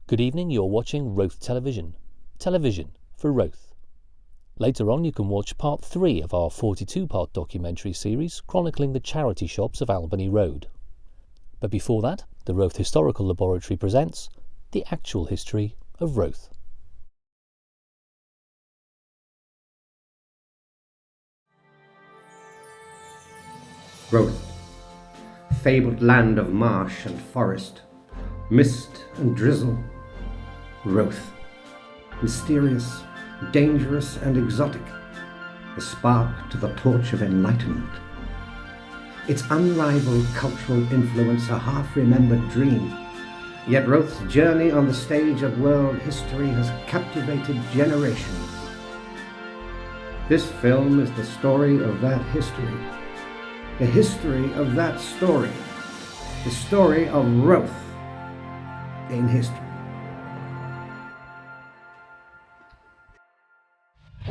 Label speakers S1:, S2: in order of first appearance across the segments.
S1: Good evening, you're watching Roath Television. Television for Roath. Later on you can watch part 3 of our 42-part documentary series chronicling the charity shops of Albany Road. But before that, the Roath Historical Laboratory presents the actual history of Roath.
S2: Roath, fabled land of marsh and forest, mist and drizzle. Roath, mysterious, dangerous and exotic, the spark to the torch of enlightenment. Its unrivaled cultural influence a half-remembered dream, yet Roath's journey on the stage of world history has captivated generations. This film is the story of that history, the history of that story, the story of Roath in history.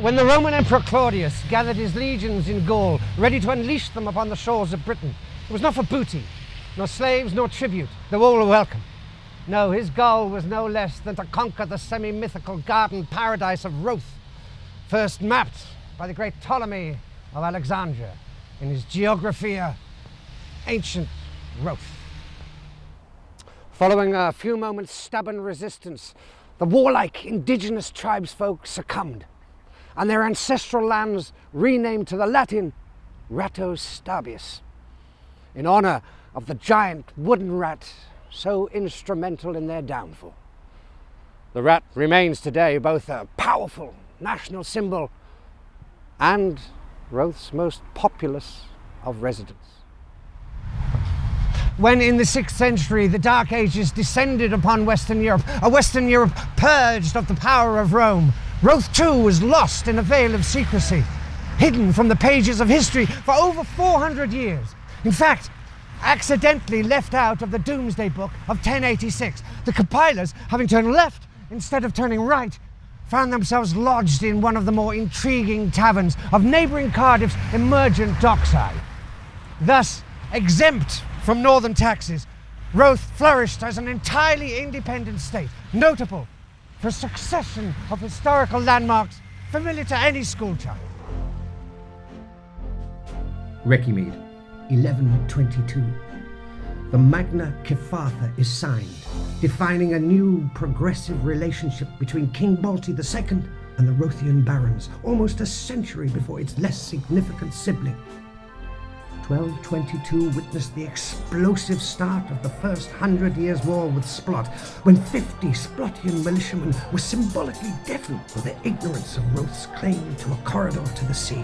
S3: When the Roman Emperor Claudius gathered his legions in Gaul, ready to unleash them upon the shores of Britain, it was not for booty, nor slaves, nor tribute, though all were welcome. No, his goal was no less than to conquer the semi-mythical garden paradise of Roath, first mapped by the great Ptolemy of Alexandria in his Geographia, Ancient Roath. Following a few moments' stubborn resistance, the warlike indigenous tribesfolk succumbed, and their ancestral lands renamed to the Latin Ratus Stabius, in honor of the giant wooden rat so instrumental in their downfall. The rat remains today both a powerful national symbol and Roath's most populous of residents. When in the 6th century the Dark Ages descended upon Western Europe, a Western Europe purged of the power of Rome, Roath too was lost in a veil of secrecy, hidden from the pages of history for over 400 years. In fact, accidentally left out of the Doomsday Book of 1086, the compilers, having turned left instead of turning right, found themselves lodged in one of the more intriguing taverns of neighbouring Cardiff's emergent dockside. Thus, exempt from northern taxes, Roath flourished as an entirely independent state, notable for a succession of historical landmarks familiar to any schoolchild.
S2: Reckymead, 1122. The Magna Carta is signed, defining a new progressive relationship between King Balti II and the Rothian barons, almost a century before its less significant sibling. 1222 witnessed the explosive start of the first 100 Years' War with Splot, when 50 Splotian militiamen were symbolically deafened for their ignorance of Roath's claim to a corridor to the sea,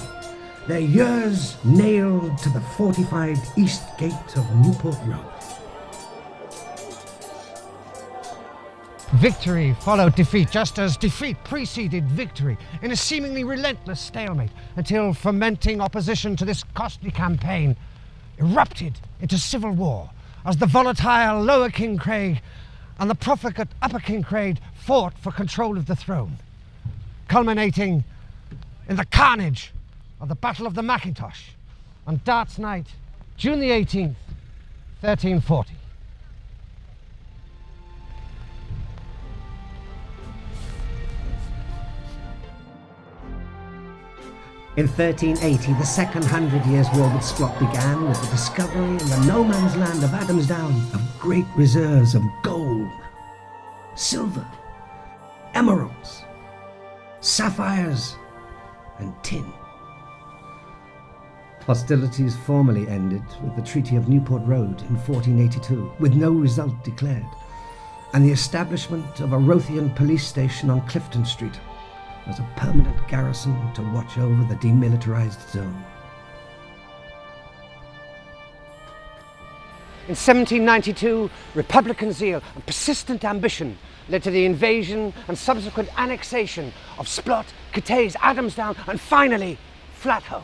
S2: their years nailed to the fortified east gate of Newport Road.
S3: Victory followed defeat, just as defeat preceded victory, in a seemingly relentless stalemate, until fermenting opposition to this costly campaign erupted into civil war, as the volatile Lower Kincraig and the profligate Upper Kincraig fought for control of the throne, culminating in the carnage of the Battle of the Macintosh on Darts Night, June the 18th, 1340.
S2: In 1380, the second 100 Years' War with Splot began with the discovery in the no-man's land of Adamsdown of great reserves of gold, silver, emeralds, sapphires, and tin. Hostilities formally ended with the Treaty of Newport Road in 1482, with no result declared, and the establishment of a Rothian police station on Clifton Street as a permanent garrison to watch over the demilitarized zone.
S3: In 1792, Republican zeal and persistent ambition led to the invasion and subsequent annexation of Splot, Cathays, Adamsdown, and finally, Flatholm.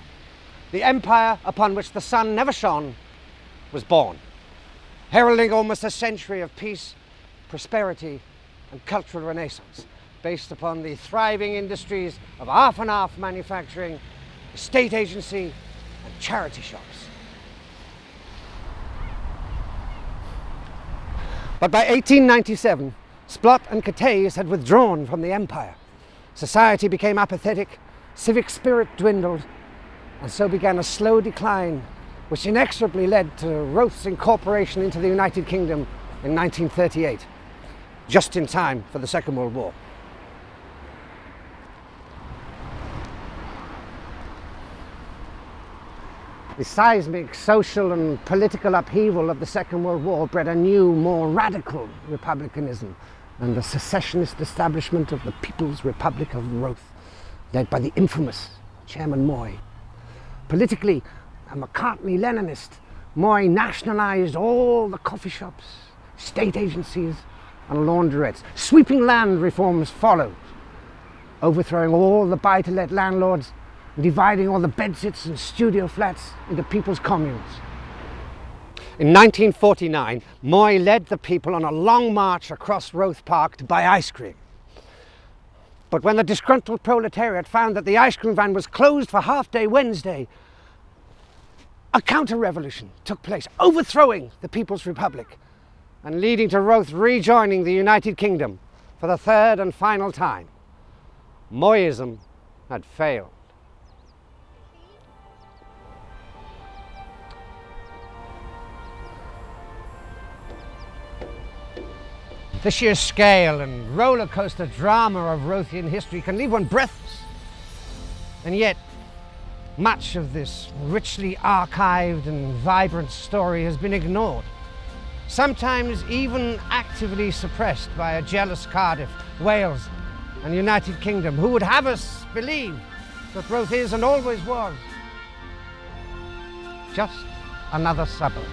S3: The empire upon which the sun never shone was born, heralding almost a century of peace, prosperity, and cultural renaissance, based upon the thriving industries of half-and-half manufacturing, estate agency, and charity shops. But by 1897, Splott and Cathays had withdrawn from the empire. Society became apathetic, civic spirit dwindled, and so began a slow decline, which inexorably led to Roath's incorporation into the United Kingdom in 1938, just in time for the Second World War. The seismic social and political upheaval of the Second World War bred a new, more radical republicanism and the secessionist establishment of the People's Republic of Roath, led by the infamous Chairman Moy. Politically, a McCartney-Leninist, Moy nationalised all the coffee shops, state agencies and laundrettes. Sweeping land reforms followed, overthrowing all the buy-to-let landlords and dividing all the bedsits and studio flats into people's communes. In 1949, Moy led the people on a long march across Roath Park to buy ice cream. But when the disgruntled proletariat found that the ice cream van was closed for half-day Wednesday, a counter-revolution took place, overthrowing the People's Republic and leading to Roath rejoining the United Kingdom for the third and final time. Moyism had failed. The sheer scale and roller coaster drama of Roathian history can leave one breathless. And yet, much of this richly archived and vibrant story has been ignored, sometimes even actively suppressed by a jealous Cardiff, Wales and United Kingdom, who would have us believe that Roath is and always was just another suburb.